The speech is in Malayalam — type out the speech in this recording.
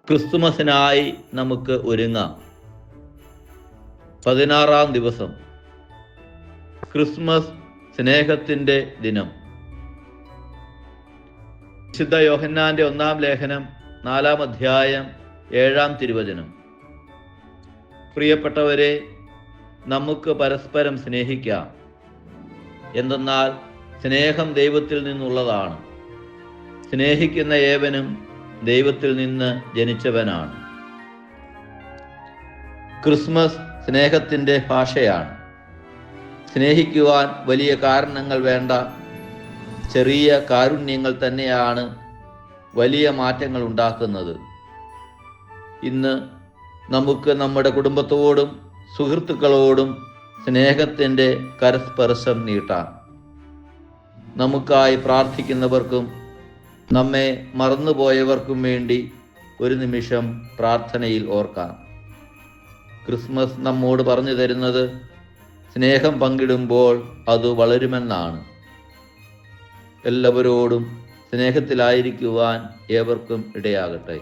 ക്രിസ്തുമസിനായി നമുക്ക് ഒരുങ്ങാം. 16-ാം ദിവസം, ക്രിസ്മസ് സ്നേഹത്തിൻ്റെ ദിനം. വിശുദ്ധ യോഹന്നാന്റെ 1-ാം ലേഖനം 4-ാം അധ്യായം 7-ാം തിരുവചനം. പ്രിയപ്പെട്ടവരെ, നമുക്ക് പരസ്പരം സ്നേഹിക്കാം. എന്തെന്നാൽ സ്നേഹം ദൈവത്തിൽ നിന്നുള്ളതാണ്. സ്നേഹിക്കുന്ന ഏവനും ദൈവത്തിൽ നിന്ന് ജനിച്ചവനാണ്. ക്രിസ്മസ് സ്നേഹത്തിൻ്റെ ഭാഷയാണ്. സ്നേഹിക്കുവാൻ വലിയ കാരണങ്ങൾ വേണ്ട. ചെറിയ കാരുണ്യങ്ങൾ തന്നെയാണ് വലിയ മാറ്റങ്ങൾ ഉണ്ടാക്കുന്നത്. ഇന്ന് നമുക്ക് നമ്മുടെ കുടുംബത്തോടും സുഹൃത്തുക്കളോടും സ്നേഹത്തിൻ്റെ കരസ്പർശം നീട്ടാം. നമുക്കായി പ്രാർത്ഥിക്കുന്നവർക്കും നമ്മെ മറന്നുപോയവർക്കും വേണ്ടി ഒരു നിമിഷം പ്രാർത്ഥനയിൽ ഓർക്കാം. ക്രിസ്മസ് നമ്മോട് പറഞ്ഞു തരുന്നത് സ്നേഹം പങ്കിടുമ്പോൾ അത് വളരുമെന്നാണ്. എല്ലാവരോടും സ്നേഹത്തിലായിരിക്കുവാൻ ഏവർക്കും ഇടയാകട്ടെ.